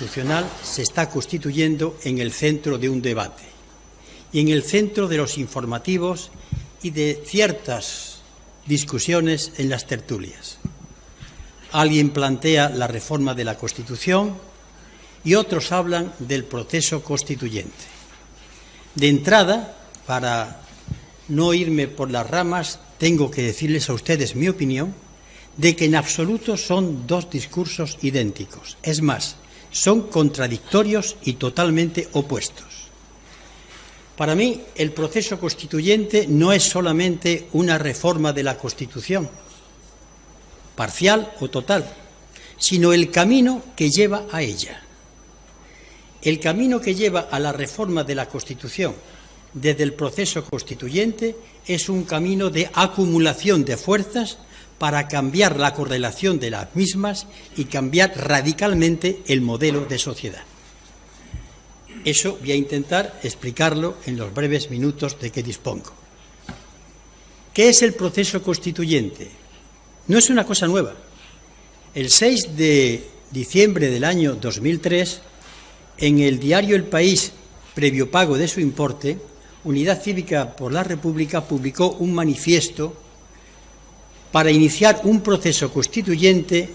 constitucional se está constituyendo en el centro de un debate y en el centro de los informativos y de ciertas discusiones en las tertulias. Alguien plantea la reforma de la Constitución y otros hablan del proceso constituyente. De entrada, para no irme por las ramas, tengo que decirles a ustedes mi opinión de que en absoluto son dos discursos idénticos. Es más, son contradictorios y totalmente opuestos. Para mí, el proceso constituyente no es solamente una reforma de la Constitución, parcial o total, sino el camino que lleva a ella. El camino que lleva a la reforma de la Constitución desde el proceso constituyente es un camino de acumulación de fuerzas para cambiar la correlación de las mismas y cambiar radicalmente el modelo de sociedad. Eso voy a intentar explicarlo en los breves minutos de que dispongo. ¿Qué es el proceso constituyente? No es una cosa nueva. El 6 de diciembre del año 2003, en el diario El País, previo pago de su importe, Unidad Cívica por la República publicó un manifiesto para iniciar un proceso constituyente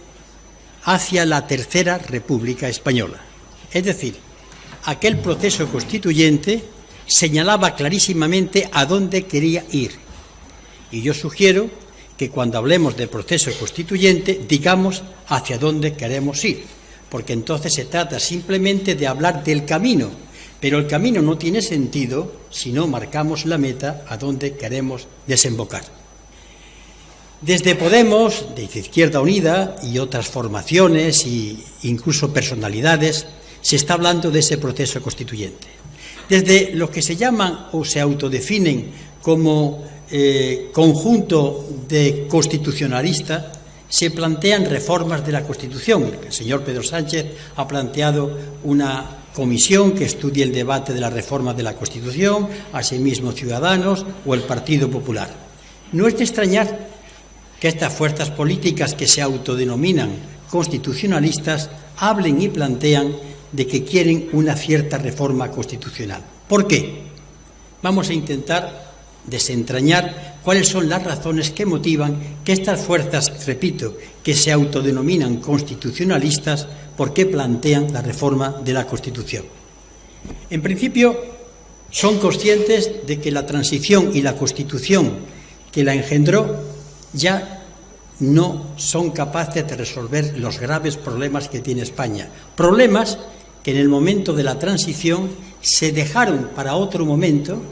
hacia la Tercera República Española. Es decir, aquel proceso constituyente señalaba clarísimamente a dónde quería ir. Y yo sugiero que cuando hablemos de proceso constituyente digamos hacia dónde queremos ir, porque entonces se trata simplemente de hablar del camino, pero el camino no tiene sentido si no marcamos la meta a dónde queremos desembocar. Desde Podemos, de Izquierda Unida y otras formaciones e incluso personalidades, se está hablando de ese proceso constituyente. Desde los que se llaman o se autodefinen como conjunto de constitucionalistas, se plantean reformas de la Constitución. El señor Pedro Sánchez ha planteado una comisión que estudie el debate de la reforma de la Constitución, asimismo Ciudadanos o el Partido Popular. No es de extrañar que estas fuerzas políticas que se autodenominan constitucionalistas hablen y plantean de que quieren una cierta reforma constitucional. ¿Por qué? Vamos a intentar desentrañar cuáles son las razones que motivan que estas fuerzas, repito, que se autodenominan constitucionalistas, ¿por qué plantean la reforma de la Constitución? En principio, son conscientes de que la transición y la Constitución que la engendró ya no son capaces de resolver los graves problemas que tiene España. Problemas que en el momento de la transición se dejaron para otro momento,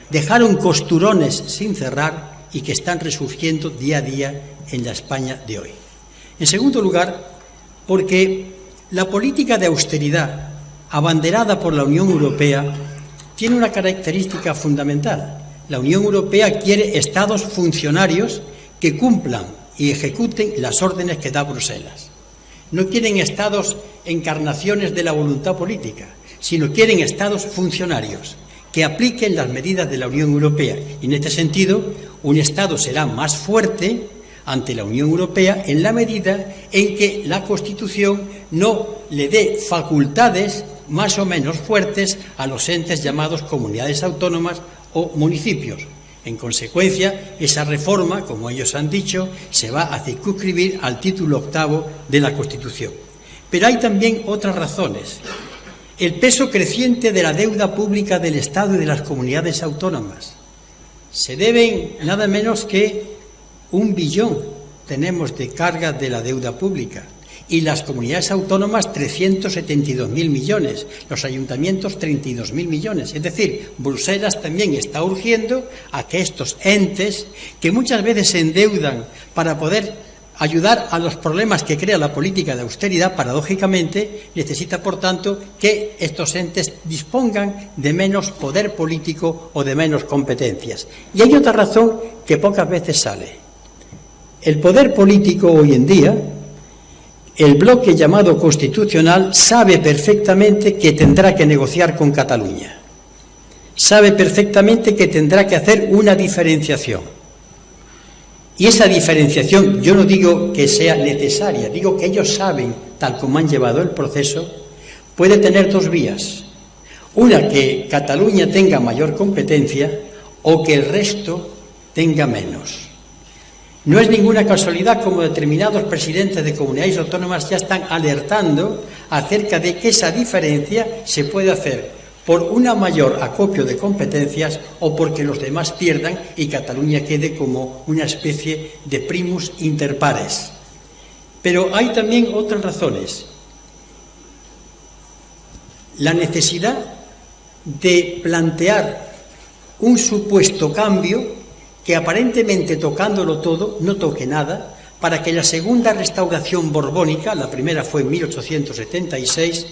dejaron costurones sin cerrar y que están resurgiendo día a día en la España de hoy. En segundo lugar, porque la política de austeridad abanderada por la Unión Europea tiene una característica fundamental. La Unión Europea quiere estados funcionarios que cumplan y ejecuten las órdenes que da Bruselas. No quieren estados encarnaciones de la voluntad política, sino quieren estados funcionarios que apliquen las medidas de la Unión Europea. Y en este sentido, un Estado será más fuerte ante la Unión Europea en la medida en que la Constitución no le dé facultades más o menos fuertes a los entes llamados comunidades autónomas o municipios. En consecuencia, esa reforma, como ellos han dicho, se va a circunscribir al título 8º de la Constitución. Pero hay también otras razones. El peso creciente de la deuda pública del Estado y de las comunidades autónomas. Se deben nada menos que 1 billón tenemos de carga de la deuda pública y las comunidades autónomas 372.000 millones, los ayuntamientos 32.000 millones. Es decir, Bruselas también está urgiendo a que estos entes, que muchas veces se endeudan para poder ayudar a los problemas que crea la política de austeridad, paradójicamente, necesita, por tanto, que estos entes dispongan de menos poder político o de menos competencias. Y hay otra razón que pocas veces sale. El poder político hoy en día, el bloque llamado constitucional, sabe perfectamente que tendrá que negociar con Cataluña. Sabe perfectamente que tendrá que hacer una diferenciación. Y esa diferenciación, yo no digo que sea necesaria, digo que ellos saben, tal como han llevado el proceso, puede tener dos vías. Una, que Cataluña tenga mayor competencia o que el resto tenga menos. No es ninguna casualidad como determinados presidentes de comunidades autónomas ya están alertando acerca de que esa diferencia se puede hacer por una mayor acopio de competencias o porque los demás pierdan y Cataluña quede como una especie de primus inter pares. Pero hay también otras razones. La necesidad de plantear un supuesto cambio que aparentemente tocándolo todo no toque nada, para que la segunda restauración borbónica, la primera fue en 1876,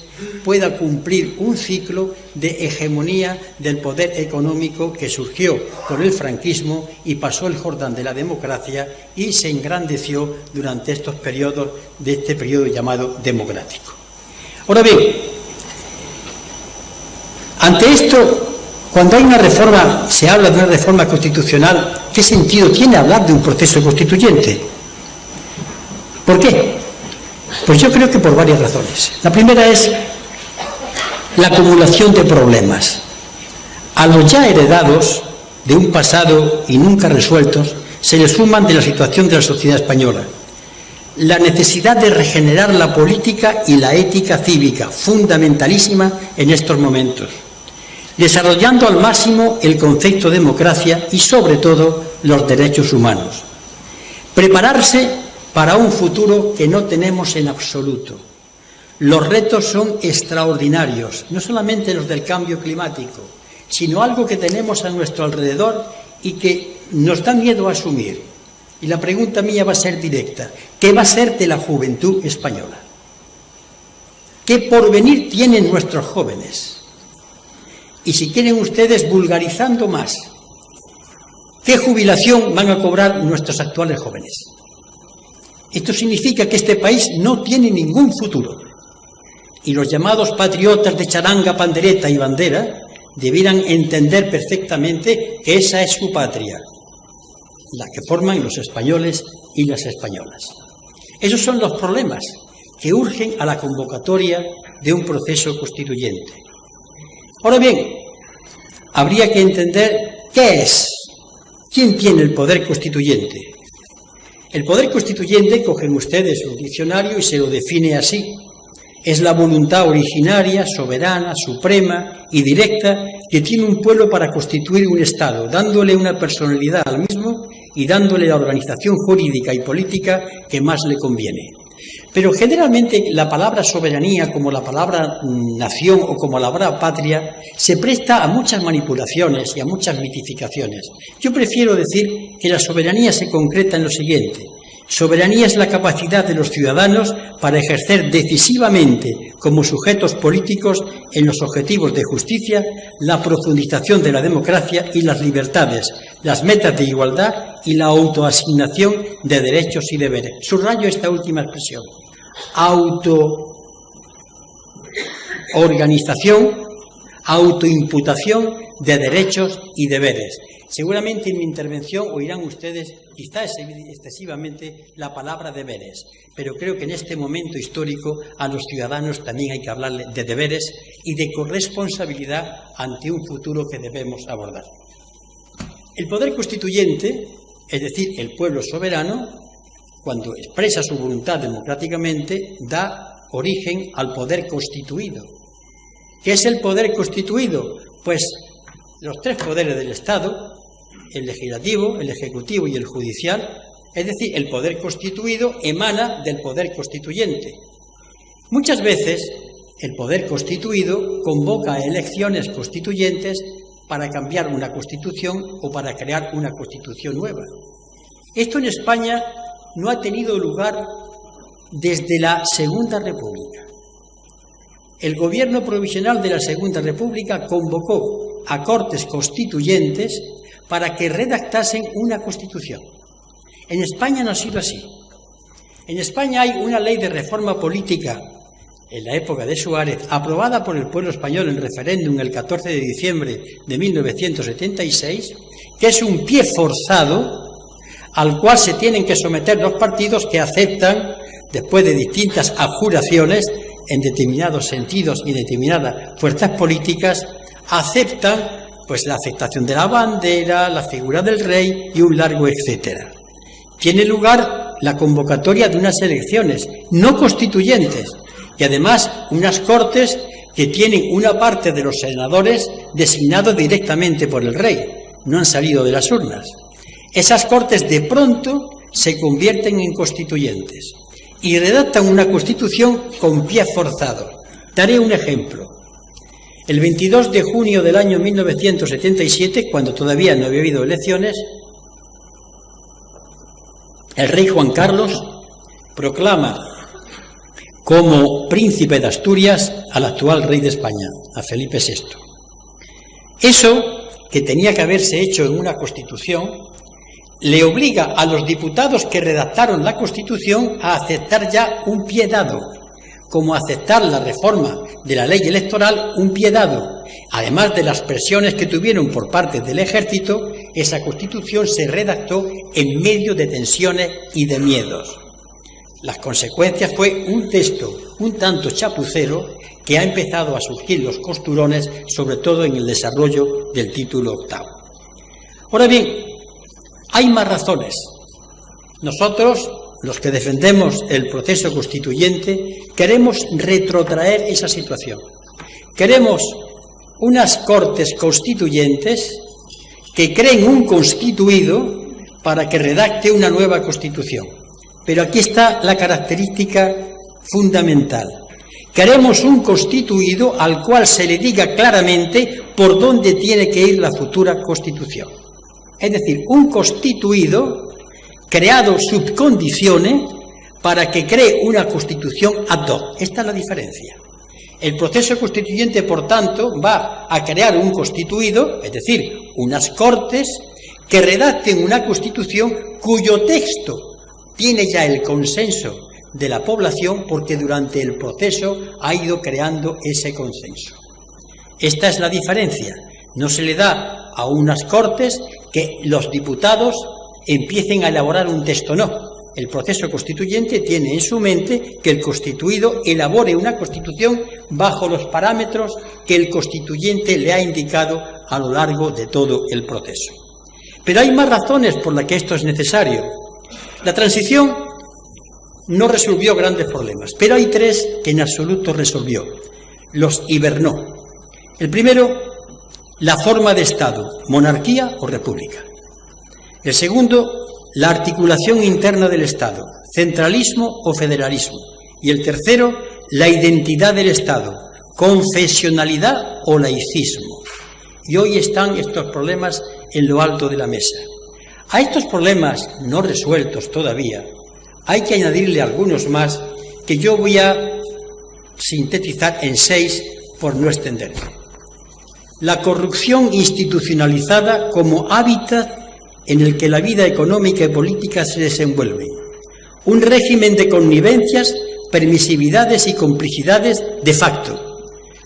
pueda cumplir un ciclo de hegemonía del poder económico que surgió con el franquismo y pasó el Jordán de la democracia y se engrandeció durante estos periodos, de este periodo llamado democrático. Ahora bien, ante esto, cuando hay una reforma, se habla de una reforma constitucional, ¿qué sentido tiene hablar de un proceso constituyente? ¿Por qué? Pues yo creo que por varias razones. La primera es la acumulación de problemas. A los ya heredados de un pasado y nunca resueltos, se le suman de la situación de la sociedad española. La necesidad de regenerar la política y la ética cívica, fundamentalísima en estos momentos, desarrollando al máximo el concepto de democracia y, sobre todo, los derechos humanos. Prepararse para un futuro que no tenemos en absoluto. Los retos son extraordinarios, no solamente los del cambio climático, sino algo que tenemos a nuestro alrededor y que nos da miedo a asumir. Y la pregunta mía va a ser directa: ¿qué va a ser de la juventud española? ¿Qué porvenir tienen nuestros jóvenes? Y si quieren ustedes, vulgarizando más, ¿qué jubilación van a cobrar nuestros actuales jóvenes? Esto significa que este país no tiene ningún futuro. Y los llamados patriotas de charanga, pandereta y bandera debieran entender perfectamente que esa es su patria, la que forman los españoles y las españolas. Esos son los problemas que urgen a la convocatoria de un proceso constituyente. Ahora bien, habría que entender qué es, quién tiene el poder constituyente. El poder constituyente, cogen ustedes un diccionario y se lo define así: es la voluntad originaria, soberana, suprema y directa que tiene un pueblo para constituir un Estado, dándole una personalidad al mismo y dándole la organización jurídica y política que más le conviene. Pero generalmente la palabra soberanía, como la palabra nación o como la palabra patria, se presta a muchas manipulaciones y a muchas mitificaciones. Yo prefiero decir que la soberanía se concreta en lo siguiente: soberanía es la capacidad de los ciudadanos para ejercer decisivamente como sujetos políticos en los objetivos de justicia, la profundización de la democracia y las libertades, las metas de igualdad y la autoasignación de derechos y deberes. Subrayo esta última expresión: autoorganización, autoimputación de derechos y deberes. Seguramente en mi intervención oirán ustedes, quizás excesivamente, la palabra deberes, pero creo que en este momento histórico a los ciudadanos también hay que hablarles de deberes y de corresponsabilidad ante un futuro que debemos abordar. El poder constituyente, es decir, el pueblo soberano, cuando expresa su voluntad democráticamente, da origen al poder constituido. ¿Qué es el poder constituido? Pues los tres poderes del Estado, el legislativo, el ejecutivo y el judicial, es decir, el poder constituido emana del poder constituyente. Muchas veces el poder constituido convoca elecciones constituyentes para cambiar una constitución o para crear una constitución nueva. Esto en España no ha tenido lugar desde la Segunda República. El gobierno provisional de la Segunda República convocó a Cortes Constituyentes para que redactasen una Constitución. En España no ha sido así. En España hay una ley de reforma política, en la época de Suárez, aprobada por el pueblo español en referéndum el 14 de diciembre de 1976, que es un pie forzado al cual se tienen que someter los partidos que aceptan, después de distintas abjuraciones, en determinados sentidos y determinadas fuerzas políticas aceptan pues la aceptación de la bandera, la figura del rey y un largo etcétera. Tiene lugar la convocatoria de unas elecciones no constituyentes y además unas Cortes que tienen una parte de los senadores designados directamente por el rey, no han salido de las urnas. Esas Cortes de pronto se convierten en constituyentes y redactan una constitución con pie forzado. Daré un ejemplo. El 22 de junio del año 1977, cuando todavía no había habido elecciones, el rey Juan Carlos proclama como príncipe de Asturias al actual rey de España, a Felipe VI. Eso, que tenía que haberse hecho en una constitución, le obliga a los diputados que redactaron la Constitución a aceptar ya un pie dado, como aceptar la reforma de la ley electoral, un pie dado. Además de las presiones que tuvieron por parte del ejército, esa Constitución se redactó en medio de tensiones y de miedos. Las consecuencias fue un texto un tanto chapucero que ha empezado a surgir los costurones, sobre todo en el desarrollo del título octavo. Ahora bien, hay más razones. Nosotros, los que defendemos el proceso constituyente, queremos retrotraer esa situación. Queremos unas Cortes constituyentes que creen un constituido para que redacte una nueva Constitución. Pero aquí está la característica fundamental. Queremos un constituido al cual se le diga claramente por dónde tiene que ir la futura Constitución. Es decir, un constituido creado sub conditione para que cree una Constitución ad hoc. Esta es la diferencia. El proceso constituyente, por tanto, va a crear un constituido, es decir, unas Cortes que redacten una Constitución cuyo texto tiene ya el consenso de la población porque durante el proceso ha ido creando ese consenso. Esta es la diferencia. No se le da a unas Cortes que los diputados empiecen a elaborar un texto, no. El proceso constituyente tiene en su mente que el constituido elabore una Constitución bajo los parámetros que el constituyente le ha indicado a lo largo de todo el proceso. Pero hay más razones por las que esto es necesario. La transición no resolvió grandes problemas, pero hay tres que en absoluto resolvió. Los hibernó. El primero, la forma de Estado, monarquía o república. El segundo, la articulación interna del Estado, centralismo o federalismo. Y el tercero, la identidad del Estado, confesionalidad o laicismo. Y hoy están estos problemas en lo alto de la mesa. A estos problemas no resueltos todavía, hay que añadirle algunos más que yo voy a sintetizar en 6 por no extenderme. La corrupción institucionalizada como hábitat en el que la vida económica y política se desenvuelve. Un régimen de connivencias, permisividades y complicidades de facto.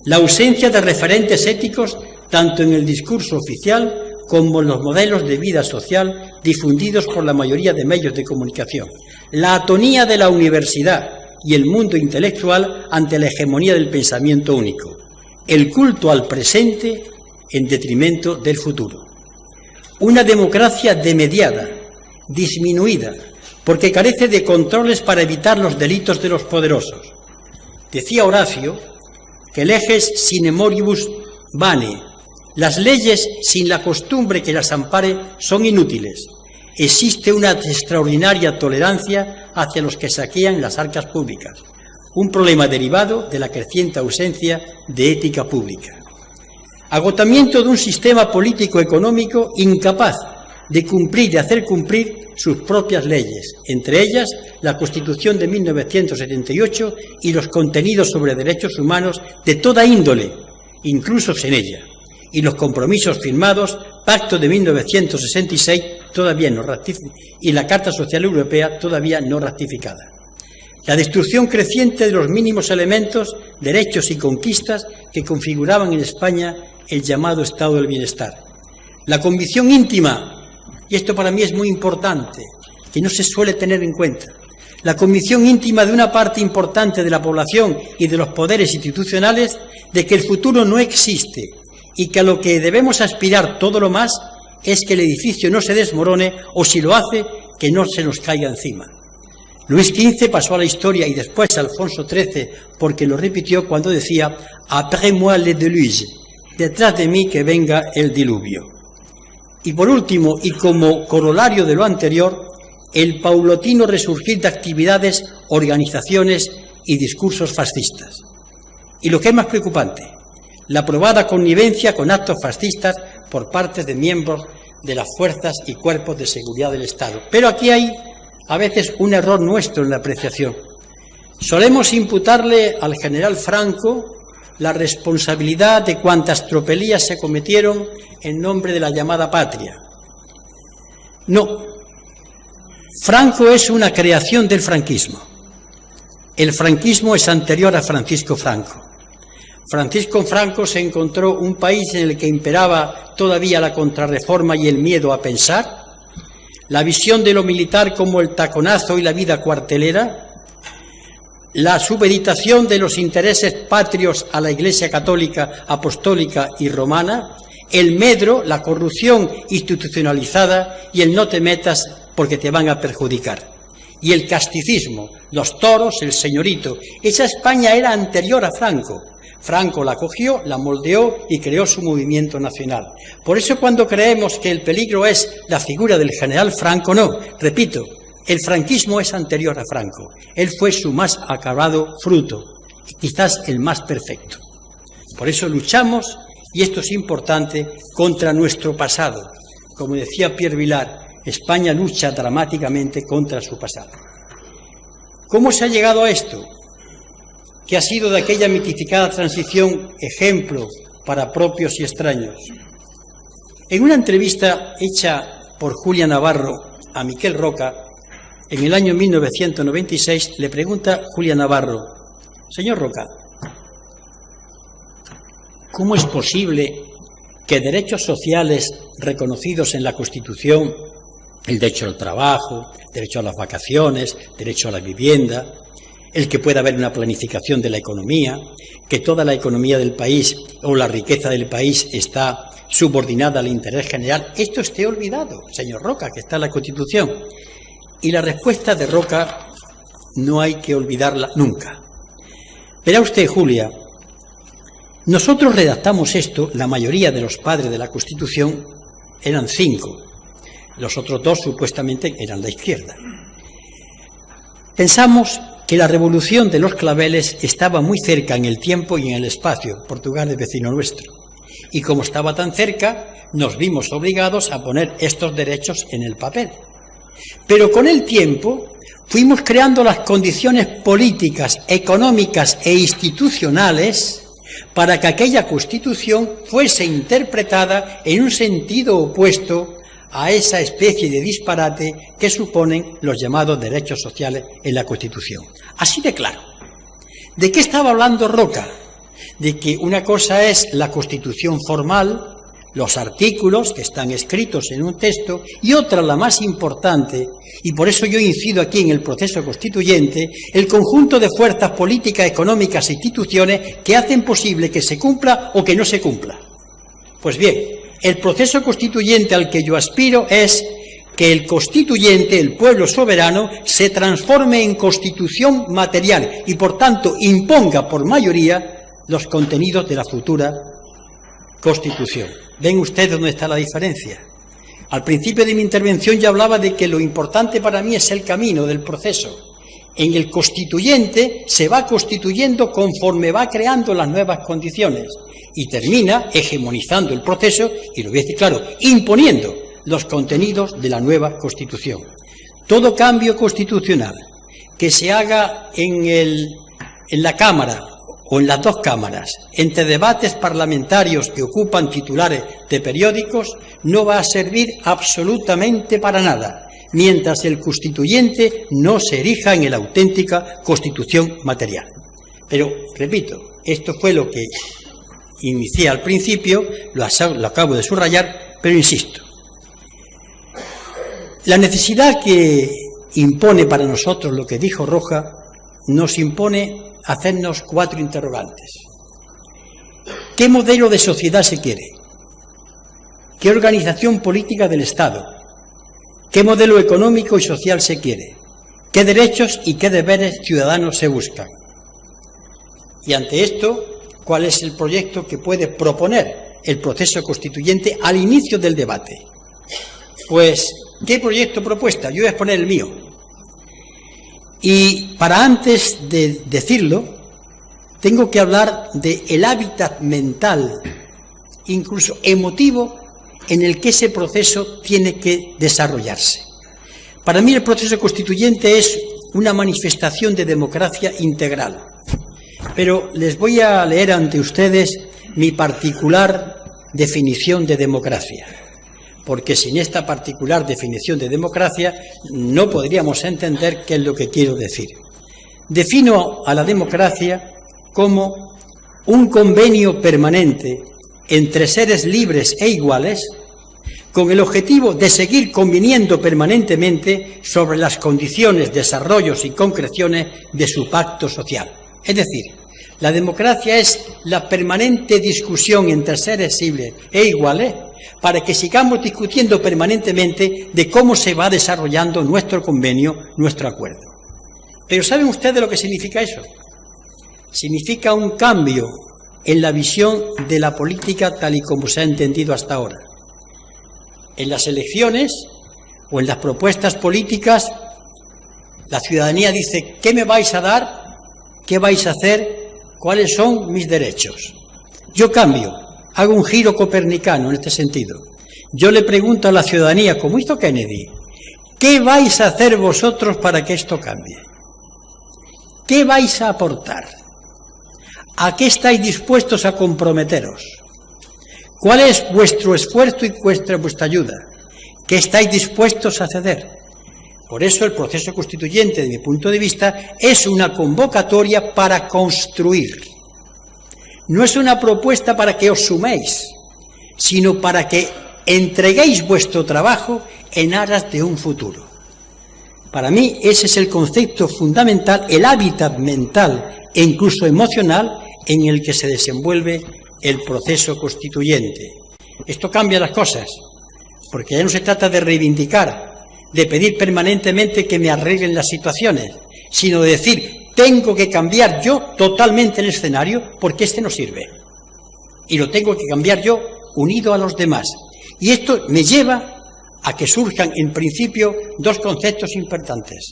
La ausencia de referentes éticos tanto en el discurso oficial como en los modelos de vida social difundidos por la mayoría de medios de comunicación. La atonía de la universidad y el mundo intelectual ante la hegemonía del pensamiento único. El culto al presente en detrimento del futuro. Una democracia demediada, disminuida, porque carece de controles para evitar los delitos de los poderosos. Decía Horacio que leges sine moribus vane. Las leyes sin la costumbre que las ampare son inútiles. Existe una extraordinaria tolerancia hacia los que saquean las arcas públicas, un problema derivado de la creciente ausencia de ética pública. Agotamiento de un sistema político-económico incapaz de cumplir y hacer cumplir sus propias leyes, entre ellas la Constitución de 1978 y los contenidos sobre derechos humanos de toda índole, inclusos en ella, y los compromisos firmados, Pacto de 1966 todavía no ratificado y la Carta Social Europea todavía no ratificada. La destrucción creciente de los mínimos elementos, derechos y conquistas que configuraban en España el llamado estado del bienestar. La convicción íntima, y esto para mí es muy importante, que no se suele tener en cuenta, la convicción íntima de una parte importante de la población y de los poderes institucionales de que el futuro no existe y que a lo que debemos aspirar todo lo más es que el edificio no se desmorone o, si lo hace, que no se nos caiga encima. Luis XV pasó a la historia y después Alfonso XIII porque lo repitió cuando decía «Après moi le déluge», detrás de mí que venga el diluvio. Y por último, y como corolario de lo anterior, el paulatino resurgir de actividades, organizaciones y discursos fascistas. Y lo que es más preocupante, la probada connivencia con actos fascistas por parte de miembros de las fuerzas y cuerpos de seguridad del Estado. Pero aquí hay a veces un error nuestro en la apreciación. Solemos imputarle al general Franco la responsabilidad de cuantas tropelías se cometieron en nombre de la llamada patria. No, Franco es una creación del franquismo. El franquismo es anterior a Francisco Franco. Francisco Franco se encontró un país en el que imperaba todavía la contrarreforma y el miedo a pensar, la visión de lo militar como el taconazo y la vida cuartelera, la supeditación de los intereses patrios a la Iglesia católica, apostólica y romana, el medro, la corrupción institucionalizada y el no te metas porque te van a perjudicar. Y el casticismo, los toros, el señorito. Esa España era anterior a Franco. Franco la cogió, la moldeó y creó su movimiento nacional. Por eso cuando creemos que el peligro es la figura del general Franco, no, repito, el franquismo es anterior a Franco. Él fue su más acabado fruto, y quizás el más perfecto. Por eso luchamos, y esto es importante, contra nuestro pasado. Como decía Pierre Vilar, España lucha dramáticamente contra su pasado. ¿Cómo se ha llegado a esto? Que ha sido de aquella mitificada transición ejemplo para propios y extraños. En una entrevista hecha por Julia Navarro a Miquel Roca, en el año 1996, le pregunta Julia Navarro: señor Roca, ¿cómo es posible que derechos sociales reconocidos en la Constitución, el derecho al trabajo, derecho a las vacaciones, derecho a la vivienda, el que pueda haber una planificación de la economía, que toda la economía del país o la riqueza del país está subordinada al interés general, esto esté olvidado, señor Roca, que está en la Constitución? Y la respuesta de Roca no hay que olvidarla nunca. Verá usted, Julia, nosotros redactamos esto, la mayoría de los padres de la Constitución eran 5, los otros 2 supuestamente eran la izquierda. Pensamos que la revolución de los claveles estaba muy cerca en el tiempo y en el espacio. Portugal es vecino nuestro. Y como estaba tan cerca, nos vimos obligados a poner estos derechos en el papel. Pero con el tiempo fuimos creando las condiciones políticas, económicas e institucionales para que aquella Constitución fuese interpretada en un sentido opuesto a esa especie de disparate que suponen los llamados derechos sociales en la Constitución. Así de claro. ¿De qué estaba hablando Roca? De que una cosa es la Constitución formal, los artículos que están escritos en un texto, y otra, la más importante, y por eso yo incido aquí en el proceso constituyente, el conjunto de fuerzas políticas, económicas e instituciones que hacen posible que se cumpla o que no se cumpla. Pues bien, el proceso constituyente al que yo aspiro es que el constituyente, el pueblo soberano, se transforme en constitución material y, por tanto, imponga por mayoría los contenidos de la futura Constitución. ¿Ven ustedes dónde está la diferencia? Al principio de mi intervención yo hablaba de que lo importante para mí es el camino del proceso. En el constituyente se va constituyendo conforme va creando las nuevas condiciones y termina hegemonizando el proceso, y lo voy a decir claro, imponiendo los contenidos de la nueva Constitución. Todo cambio constitucional que se haga en la Cámara o en las 2 cámaras, entre debates parlamentarios que ocupan titulares de periódicos, no va a servir absolutamente para nada, mientras el constituyente no se erija en la auténtica Constitución material. Pero, repito, esto fue lo que inicié al principio, lo acabo de subrayar, pero insisto. La necesidad que impone para nosotros lo que dijo Roja, nos impone hacernos 4 interrogantes. ¿Qué modelo de sociedad se quiere? ¿Qué organización política del Estado? ¿Qué modelo económico y social se quiere? ¿Qué derechos y qué deberes ciudadanos se buscan? Y ante esto, ¿cuál es el proyecto que puede proponer el proceso constituyente al inicio del debate? Pues, ¿qué proyecto propuesta? Yo voy a exponer el mío. Y para antes de decirlo, tengo que hablar del hábitat mental, incluso emotivo, en el que ese proceso tiene que desarrollarse. Para mí el proceso constituyente es una manifestación de democracia integral. Pero les voy a leer ante ustedes mi particular definición de democracia, porque sin esta particular definición de democracia no podríamos entender qué es lo que quiero decir. Defino a la democracia como un convenio permanente entre seres libres e iguales, con el objetivo de seguir conviniendo permanentemente sobre las condiciones, desarrollos y concreciones de su pacto social. Es decir, la democracia es la permanente discusión entre seres libres e iguales para que sigamos discutiendo permanentemente de cómo se va desarrollando nuestro convenio, nuestro acuerdo. Pero ¿saben ustedes lo que significa eso? Significa un cambio en la visión de la política tal y como se ha entendido hasta ahora. En las elecciones o en las propuestas políticas, la ciudadanía dice: ¿qué me vais a dar? ¿Qué vais a hacer? ¿Cuáles son mis derechos? Yo cambio, hago un giro copernicano en este sentido. Yo le pregunto a la ciudadanía, como hizo Kennedy, ¿qué vais a hacer vosotros para que esto cambie? ¿Qué vais a aportar? ¿A qué estáis dispuestos a comprometeros? ¿Cuál es vuestro esfuerzo y vuestra ayuda? ¿Qué estáis dispuestos a ceder? Por eso el proceso constituyente, de mi punto de vista, es una convocatoria para construir. No es una propuesta para que os suméis, sino para que entreguéis vuestro trabajo en aras de un futuro. Para mí ese es el concepto fundamental, el hábitat mental e incluso emocional en el que se desenvuelve el proceso constituyente. Esto cambia las cosas, porque ya no se trata de reivindicar, de pedir permanentemente que me arreglen las situaciones, sino de decir: tengo que cambiar yo totalmente el escenario porque este no sirve. Y lo tengo que cambiar yo unido a los demás. Y esto me lleva a que surjan en principio 2 conceptos importantes: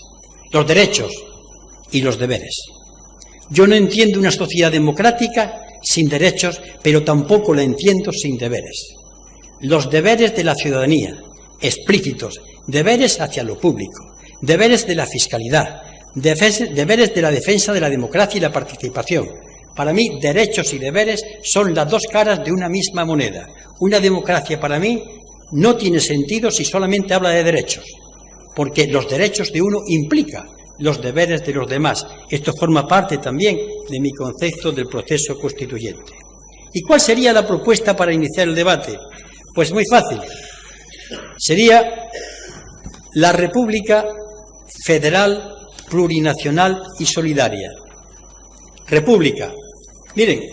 los derechos y los deberes. Yo no entiendo una sociedad democrática sin derechos, pero tampoco la entiendo sin deberes. Los deberes de la ciudadanía, explícitos, deberes hacia lo público, deberes de la fiscalidad, deberes de la defensa de la democracia y la participación. Para mí, derechos y deberes son las 2 caras de una misma moneda. Una democracia, para mí, no tiene sentido si solamente habla de derechos, porque los derechos de uno implican los deberes de los demás. Esto forma parte también de mi concepto del proceso constituyente. ¿Y cuál sería la propuesta para iniciar el debate? Pues muy fácil. Sería la República Federal, Plurinacional y Solidaria. República. Miren,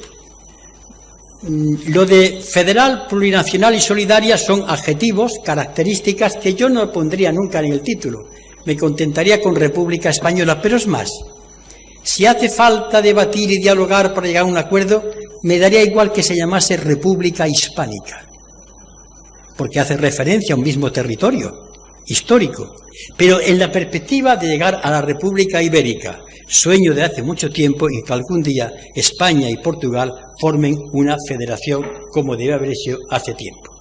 lo de federal, plurinacional y solidaria son adjetivos, características que yo no pondría nunca en el título. Me contentaría con República Española, pero es más. Si hace falta debatir y dialogar para llegar a un acuerdo, me daría igual que se llamase República Hispánica, porque hace referencia a un mismo territorio histórico, pero en la perspectiva de llegar a la República Ibérica, sueño de hace mucho tiempo y que algún día España y Portugal formen una federación como debe haber sido hace tiempo.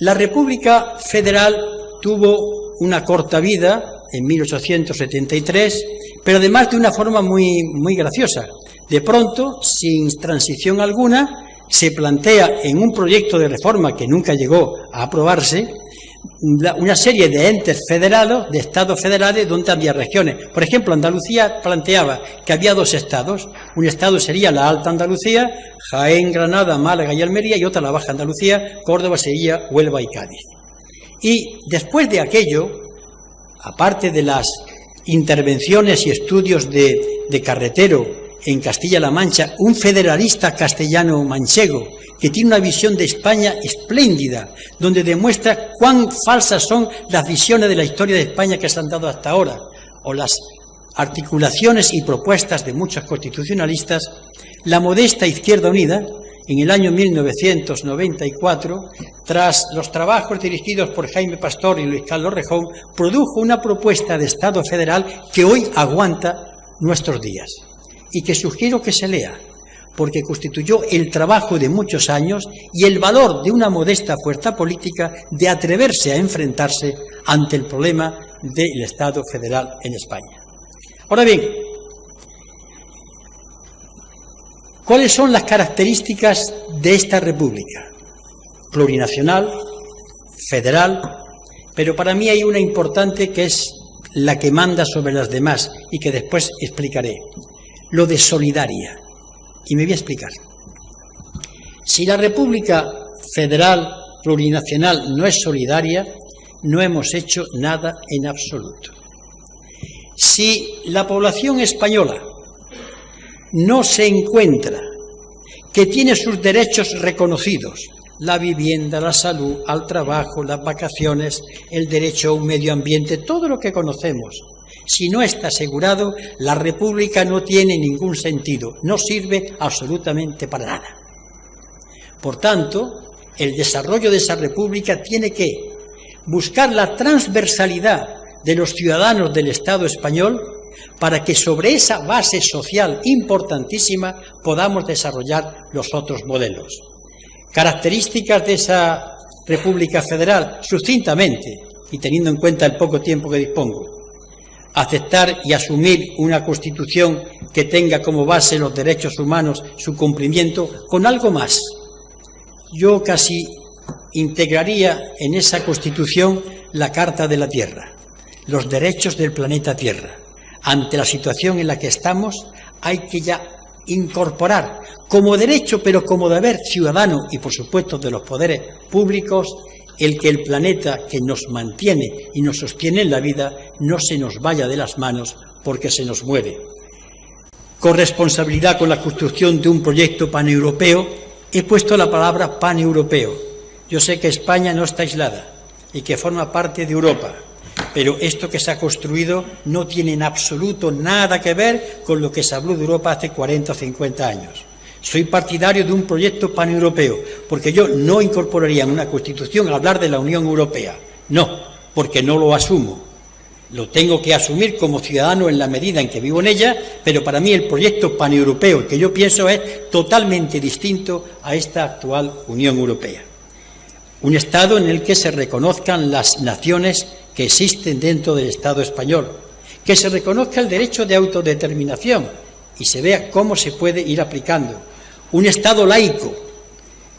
La República Federal tuvo una corta vida en 1873, pero además de una forma muy graciosa. De pronto, sin transición alguna, se plantea en un proyecto de reforma que nunca llegó a aprobarse una serie de entes federados, de estados federales donde había regiones. Por ejemplo, Andalucía planteaba que había 2 estados. Un estado sería la Alta Andalucía, Jaén, Granada, Málaga y Almería, y otra la Baja Andalucía, Córdoba, Sevilla, Huelva y Cádiz. Y después de aquello, aparte de las intervenciones y estudios de Carretero en Castilla-La Mancha, un federalista castellano-manchego que tiene una visión de España espléndida, donde demuestra cuán falsas son las visiones de la historia de España que se han dado hasta ahora, o las articulaciones y propuestas de muchos constitucionalistas, la modesta Izquierda Unida, en el año 1994, tras los trabajos dirigidos por Jaime Pastor y Luis Carlos Rejón, produjo una propuesta de Estado federal que hoy aguanta nuestros días y que sugiero que se lea, porque constituyó el trabajo de muchos años y el valor de una modesta fuerza política de atreverse a enfrentarse ante el problema del Estado federal en España. Ahora bien, ¿cuáles son las características de esta república? Plurinacional, federal, pero para mí hay una importante que es la que manda sobre las demás y que después explicaré, lo de solidaria. Y me voy a explicar. Si la república federal plurinacional no es solidaria, no hemos hecho nada en absoluto. Si la población española no se encuentra que tiene sus derechos reconocidos, la vivienda, la salud, al trabajo, las vacaciones, el derecho a un medio ambiente, todo lo que conocemos, si no está asegurado, la república no tiene ningún sentido, no sirve absolutamente para nada. Por tanto, el desarrollo de esa república tiene que buscar la transversalidad de los ciudadanos del Estado español para que sobre esa base social importantísima podamos desarrollar los otros modelos. Características de esa República Federal, sucintamente, y teniendo en cuenta el poco tiempo que dispongo: aceptar y asumir una Constitución que tenga como base los derechos humanos, su cumplimiento, con algo más. Yo casi integraría en esa Constitución la Carta de la Tierra, los derechos del planeta Tierra. Ante la situación en la que estamos, hay que ya incorporar como derecho, pero como deber ciudadano y, por supuesto, de los poderes públicos, el que el planeta que nos mantiene y nos sostiene en la vida no se nos vaya de las manos porque se nos muere. Corresponsabilidad con la construcción de un proyecto paneuropeo. He puesto la palabra paneuropeo. Yo sé que España no está aislada y que forma parte de Europa, pero esto que se ha construido no tiene en absoluto nada que ver con lo que se habló de Europa hace 40 o 50 años. Soy partidario de un proyecto paneuropeo, porque yo no incorporaría en una Constitución hablar de la Unión Europea. No, porque no lo asumo. Lo tengo que asumir como ciudadano en la medida en que vivo en ella, pero para mí el proyecto paneuropeo que yo pienso es totalmente distinto a esta actual Unión Europea. Un Estado en el que se reconozcan las naciones que existen dentro del Estado español, que se reconozca el derecho de autodeterminación y se vea cómo se puede ir aplicando. Un Estado laico,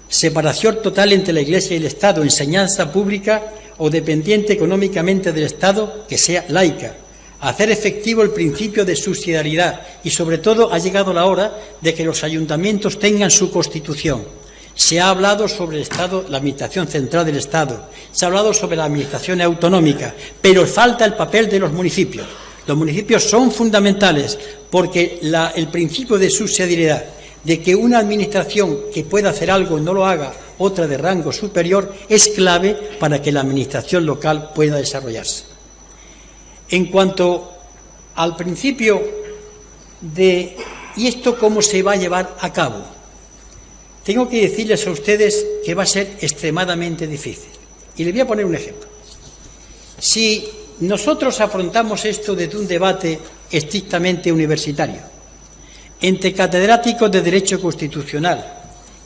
separación total entre la Iglesia y el Estado, enseñanza pública o dependiente económicamente del Estado que sea laica, hacer efectivo el principio de subsidiariedad y, sobre todo, ha llegado la hora de que los ayuntamientos tengan su Constitución. Se ha hablado sobre el Estado, la Administración Central del Estado, se ha hablado sobre la Administración Autonómica, pero falta el papel de los municipios. Los municipios son fundamentales porque el principio de subsidiariedad, de que una administración que pueda hacer algo no lo haga otra de rango superior, es clave para que la administración local pueda desarrollarse. En cuanto al principio de ¿y esto cómo se va a llevar a cabo? Tengo que decirles a ustedes que va a ser extremadamente difícil. Y les voy a poner un ejemplo. Si nosotros afrontamos esto desde un debate estrictamente universitario, entre catedráticos de Derecho Constitucional,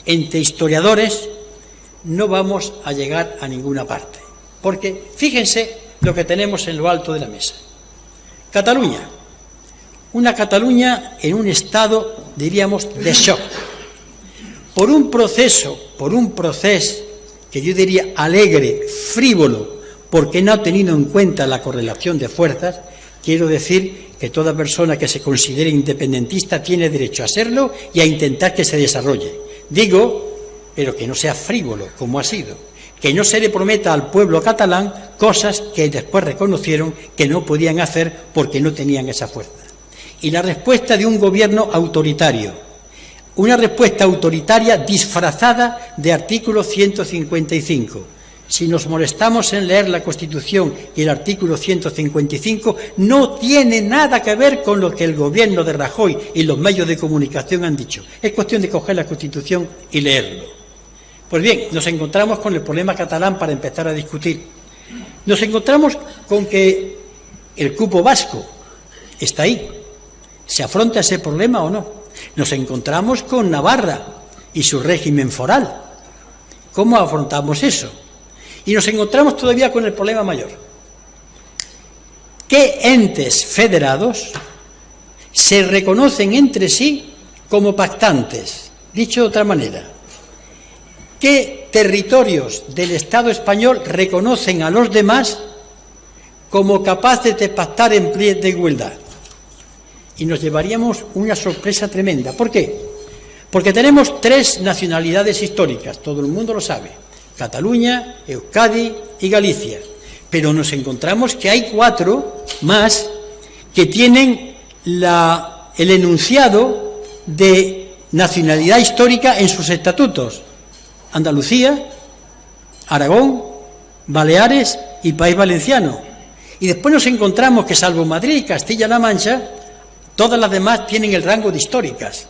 entre historiadores, no vamos a llegar a ninguna parte. Porque fíjense lo que tenemos en lo alto de la mesa. Cataluña. Una Cataluña en un estado, diríamos, de shock. Por un proceso que yo diría alegre, frívolo, porque no ha tenido en cuenta la correlación de fuerzas. Quiero decir que toda persona que se considere independentista tiene derecho a serlo y a intentar que se desarrolle. Digo, pero que no sea frívolo, como ha sido, que no se le prometa al pueblo catalán cosas que después reconocieron que no podían hacer porque no tenían esa fuerza. Y la respuesta de un gobierno autoritario, una respuesta autoritaria disfrazada de artículo 155. Si nos molestamos en leer la Constitución y el artículo 155, no tiene nada que ver con lo que el gobierno de Rajoy y los medios de comunicación han dicho. Es cuestión de coger la Constitución y leerlo. Pues bien, nos encontramos con el problema catalán para empezar a discutir. Nos encontramos con que el cupo vasco está ahí. ¿Se afronta ese problema o no? Nos encontramos con Navarra y su régimen foral. ¿Cómo afrontamos eso? Y nos encontramos todavía con el problema mayor. ¿Qué entes federados se reconocen entre sí como pactantes? Dicho de otra manera, ¿qué territorios del Estado español reconocen a los demás como capaces de pactar en pie de igualdad? Y nos llevaríamos una sorpresa tremenda. ¿Por qué? Porque tenemos 3 nacionalidades históricas, todo el mundo lo sabe: Cataluña, Euskadi y Galicia. Pero nos encontramos que hay 4 más que tienen el enunciado de nacionalidad histórica en sus estatutos: Andalucía, Aragón, Baleares y País Valenciano. Y después nos encontramos que, salvo Madrid y Castilla-La Mancha, todas las demás tienen el rango de históricas.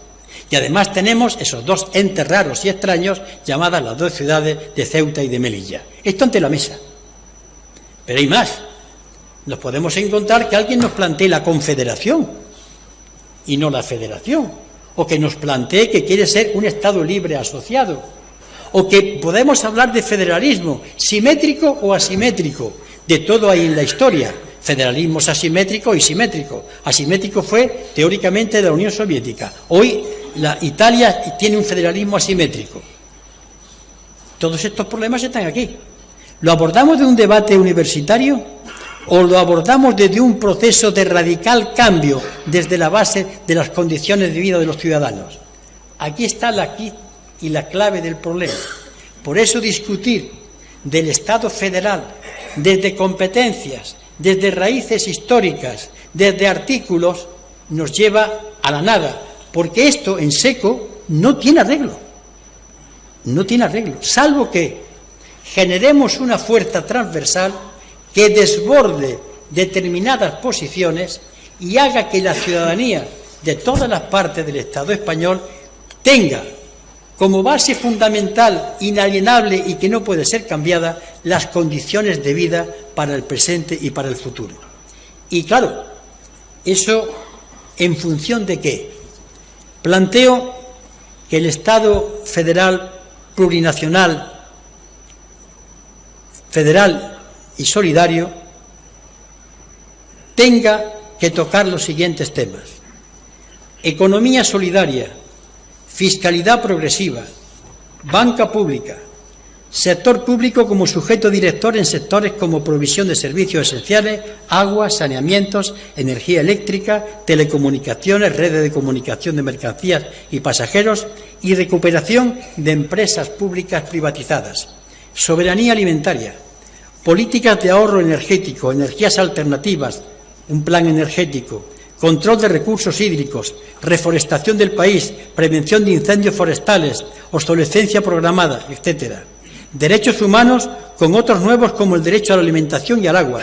Y además tenemos esos 2 entes raros y extraños llamadas las 2 ciudades de Ceuta y de Melilla. Esto ante la mesa. Pero hay más. Nos podemos encontrar que alguien nos plantee la confederación y no la federación. O que nos plantee que quiere ser un Estado libre asociado. O que podemos hablar de federalismo, simétrico o asimétrico. De todo hay en la historia. Federalismos asimétrico y simétrico. Asimétrico fue teóricamente de la Unión Soviética. Hoy Italia tiene un federalismo asimétrico. Todos estos problemas están aquí. ¿Lo abordamos de un debate universitario o lo abordamos desde un proceso de radical cambio desde la base de las condiciones de vida de los ciudadanos? Aquí está la clave del problema. Por eso discutir del Estado federal desde competencias, desde raíces históricas, desde artículos, nos lleva a la nada, porque esto en seco no tiene arreglo. No tiene arreglo, salvo que generemos una fuerza transversal que desborde determinadas posiciones y haga que la ciudadanía de todas las partes del Estado español tenga como base fundamental, inalienable y que no puede ser cambiada, las condiciones de vida para el presente y para el futuro. Y claro, eso ¿en función de qué? Planteo que el Estado federal, plurinacional, federal y solidario tenga que tocar los siguientes temas: economía solidaria, fiscalidad progresiva, banca pública, sector público como sujeto director en sectores como provisión de servicios esenciales, agua, saneamientos, energía eléctrica, telecomunicaciones, redes de comunicación de mercancías y pasajeros, y recuperación de empresas públicas privatizadas, soberanía alimentaria, políticas de ahorro energético, energías alternativas, un plan energético, control de recursos hídricos, reforestación del país, prevención de incendios forestales, obsolescencia programada, etcétera. Derechos humanos con otros nuevos como el derecho a la alimentación y al agua.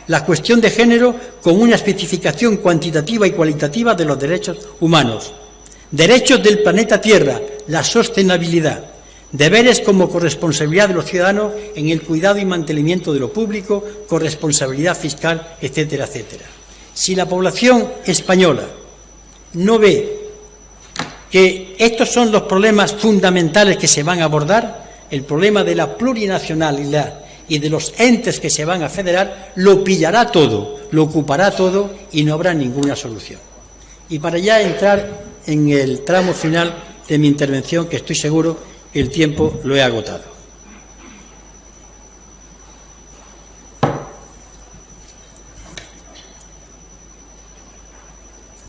La cuestión de género con una especificación cuantitativa y cualitativa de los derechos humanos. Derechos del planeta Tierra, la sostenibilidad. Deberes como corresponsabilidad de los ciudadanos en el cuidado y mantenimiento de lo público, corresponsabilidad fiscal, etcétera, etcétera. Si la población española no ve que estos son los problemas fundamentales que se van a abordar, el problema de la plurinacionalidad y de los entes que se van a federar, lo pillará todo, lo ocupará todo y no habrá ninguna solución. Y para ya entrar en el tramo final de mi intervención, que estoy seguro que el tiempo lo he agotado.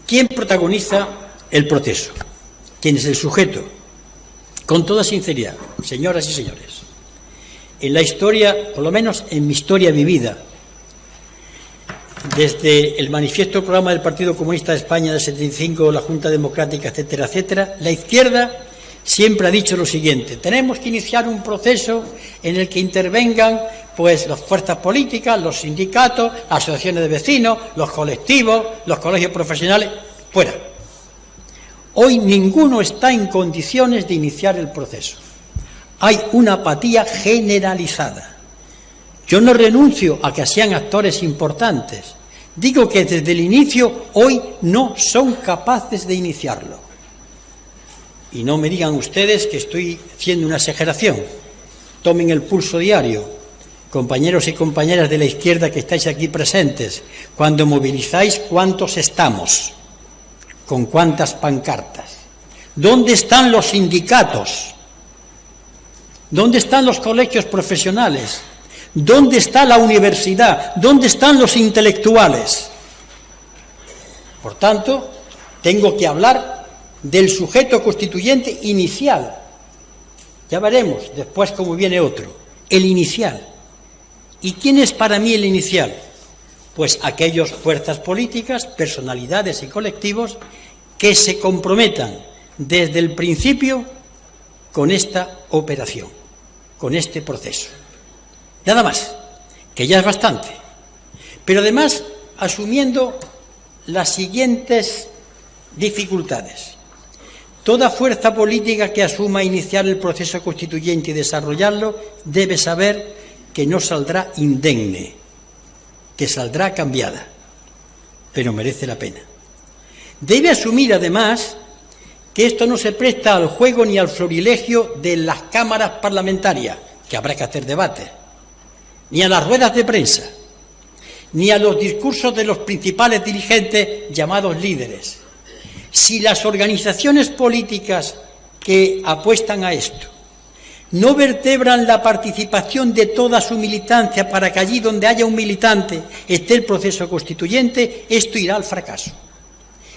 ¿Quién protagoniza el proceso? ¿Quién es el sujeto? Con toda sinceridad, señoras y señores, en la historia, por lo menos en mi historia vivida, desde el manifiesto programa del Partido Comunista de España del 75, la Junta Democrática, etcétera, etcétera, la izquierda siempre ha dicho lo siguiente: tenemos que iniciar un proceso en el que intervengan pues las fuerzas políticas, los sindicatos, las asociaciones de vecinos, los colectivos, los colegios profesionales, fuera. Hoy ninguno está en condiciones de iniciar el proceso. Hay una apatía generalizada. Yo no renuncio a que sean actores importantes. Digo que desde el inicio hoy no son capaces de iniciarlo. Y no me digan ustedes que estoy haciendo una exageración. Tomen el pulso diario, compañeros y compañeras de la izquierda que estáis aquí presentes. Cuando movilizáis, ¿cuántos estamos? ¿Con cuántas pancartas? ¿Dónde están los sindicatos? ¿Dónde están los colegios profesionales? ¿Dónde está la universidad? ¿Dónde están los intelectuales? Por tanto, tengo que hablar del sujeto constituyente inicial. Ya veremos después cómo viene otro. El inicial. ¿Y quién es para mí el inicial? Pues aquellas fuerzas políticas, personalidades y colectivos que se comprometan desde el principio con esta operación, con este proceso. Nada más, que ya es bastante. Pero además, asumiendo las siguientes dificultades. Toda fuerza política que asuma iniciar el proceso constituyente y desarrollarlo debe saber que no saldrá indemne, que saldrá cambiada, pero merece la pena. Debe asumir, además, que esto no se presta al juego ni al florilegio de las cámaras parlamentarias, que habrá que hacer debate, ni a las ruedas de prensa, ni a los discursos de los principales dirigentes llamados líderes. Si las organizaciones políticas que apuestan a esto no vertebran la participación de toda su militancia para que allí donde haya un militante esté el proceso constituyente, esto irá al fracaso.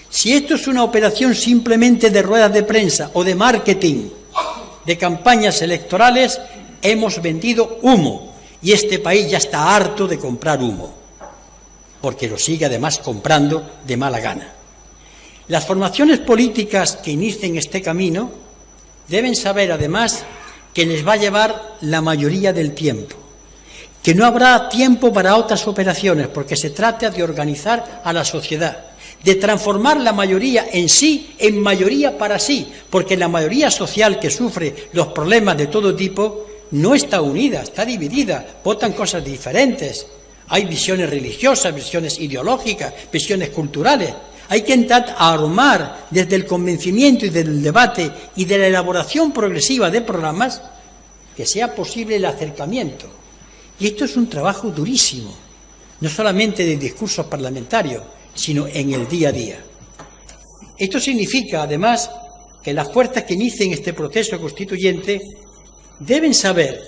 Si esto es una operación simplemente de ruedas de prensa o de marketing, de campañas electorales, hemos vendido humo y este país ya está harto de comprar humo, porque lo sigue además comprando de mala gana. Las formaciones políticas que inicien este camino deben saber además que les va a llevar la mayoría del tiempo, que no habrá tiempo para otras operaciones, porque se trata de organizar a la sociedad, de transformar la mayoría en sí en mayoría para sí, porque la mayoría social que sufre los problemas de todo tipo no está unida, está dividida, votan cosas diferentes, hay visiones religiosas, visiones ideológicas, visiones culturales. Hay que intentar armar desde el convencimiento y del debate y de la elaboración progresiva de programas que sea posible el acercamiento. Y esto es un trabajo durísimo, no solamente de discursos parlamentarios, sino en el día a día. Esto significa, además, que las fuerzas que inicien este proceso constituyente deben saber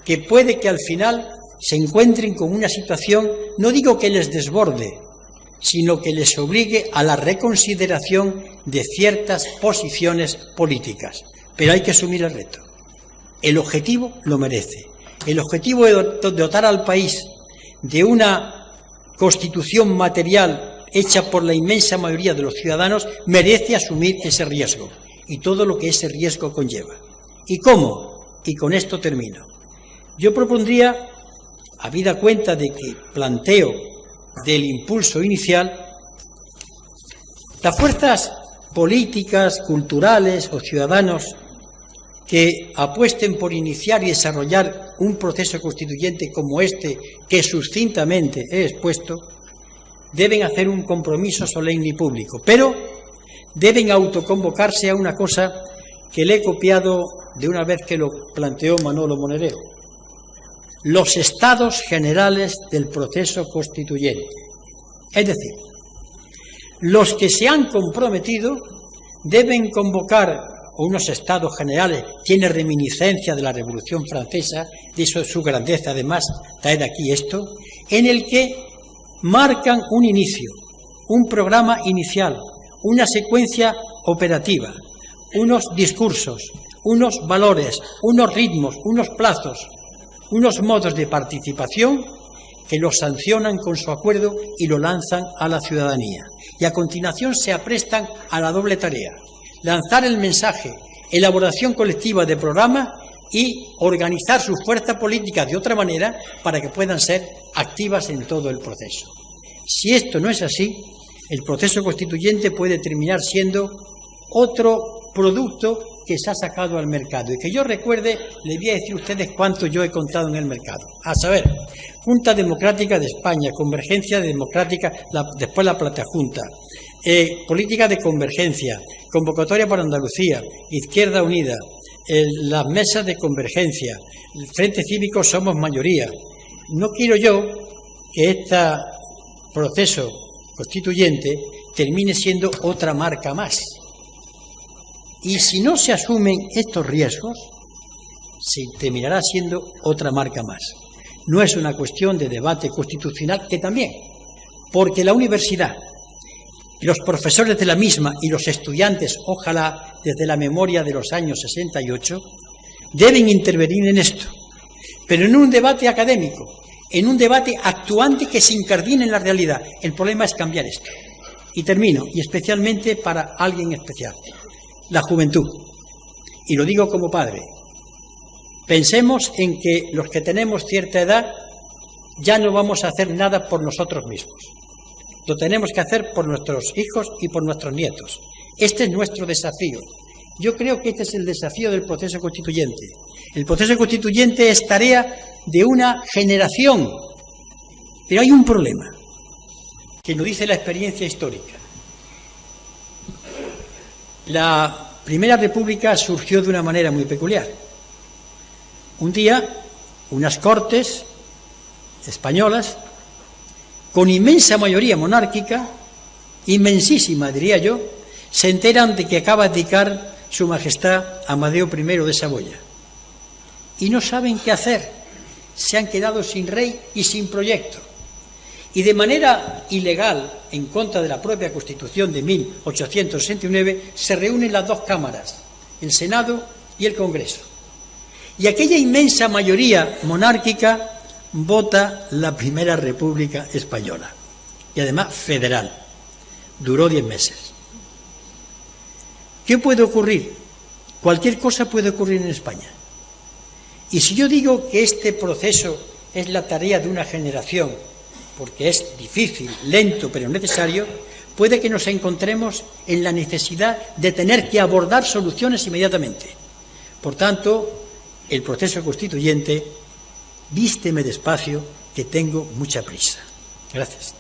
que puede que al final se encuentren con una situación, no digo que les desborde, sino que les obligue a la reconsideración de ciertas posiciones políticas. Pero hay que asumir el reto. El objetivo lo merece. El objetivo de dotar al país de una constitución material hecha por la inmensa mayoría de los ciudadanos merece asumir ese riesgo y todo lo que ese riesgo conlleva. ¿Y cómo? Y con esto termino. Yo propondría, habida cuenta de que planteo del impulso inicial, las fuerzas políticas, culturales o ciudadanos que apuesten por iniciar y desarrollar un proceso constituyente como este que sucintamente he expuesto, deben hacer un compromiso solemne y público, pero deben autoconvocarse a una cosa que le he copiado de una vez que lo planteó Manolo Monereo: los estados generales del proceso constituyente. Es decir, los que se han comprometido deben convocar unos estados generales, tiene reminiscencia de la Revolución Francesa, de eso es su grandeza además, traer aquí esto, en el que marcan un inicio, un programa inicial, una secuencia operativa, unos discursos, unos valores, unos ritmos, unos plazos, unos modos de participación que lo sancionan con su acuerdo y lo lanzan a la ciudadanía. Y a continuación se aprestan a la doble tarea: lanzar el mensaje, elaboración colectiva de programas y organizar sus fuerzas políticas de otra manera para que puedan ser activas en todo el proceso. Si esto no es así, el proceso constituyente puede terminar siendo otro producto que se ha sacado al mercado. Y que yo recuerde, les voy a decir a ustedes cuánto yo he contado en el mercado. A saber, Junta Democrática de España, Convergencia Democrática, después la Platajunta, Política de Convergencia, Convocatoria para Andalucía, Izquierda Unida, las mesas de convergencia, el Frente Cívico Somos Mayoría. No quiero yo que este proceso constituyente termine siendo otra marca más. Y si no se asumen estos riesgos, se terminará siendo otra marca más. No es una cuestión de debate constitucional, que también, porque la universidad, los profesores de la misma y los estudiantes, ojalá desde la memoria de los años 68, deben intervenir en esto, pero en un debate académico, en un debate actuante que se incardine en la realidad. El problema es cambiar esto. Y termino, y especialmente para alguien especial: la juventud. Y lo digo como padre. Pensemos en que los que tenemos cierta edad ya no vamos a hacer nada por nosotros mismos. Lo tenemos que hacer por nuestros hijos y por nuestros nietos. Este es nuestro desafío. Yo creo que este es el desafío del proceso constituyente. El proceso constituyente es tarea de una generación. Pero hay un problema, que nos dice la experiencia histórica. La Primera República surgió de una manera muy peculiar. Un día, unas Cortes españolas, con inmensa mayoría monárquica, inmensísima diría yo, se enteran de que acaba de abdicar Su Majestad Amadeo I de Saboya. Y no saben qué hacer. Se han quedado sin rey y sin proyecto. Y de manera ilegal, en contra de la propia Constitución de 1869, se reúnen las dos cámaras, el Senado y el Congreso. Y aquella inmensa mayoría monárquica vota la Primera República Española, y además federal. Duró 10 meses. ¿Qué puede ocurrir? Cualquier cosa puede ocurrir en España. Y si yo digo que este proceso es la tarea de una generación, porque es difícil, lento, pero necesario, puede que nos encontremos en la necesidad de tener que abordar soluciones inmediatamente. Por tanto, el proceso constituyente, vísteme despacio, que tengo mucha prisa. Gracias.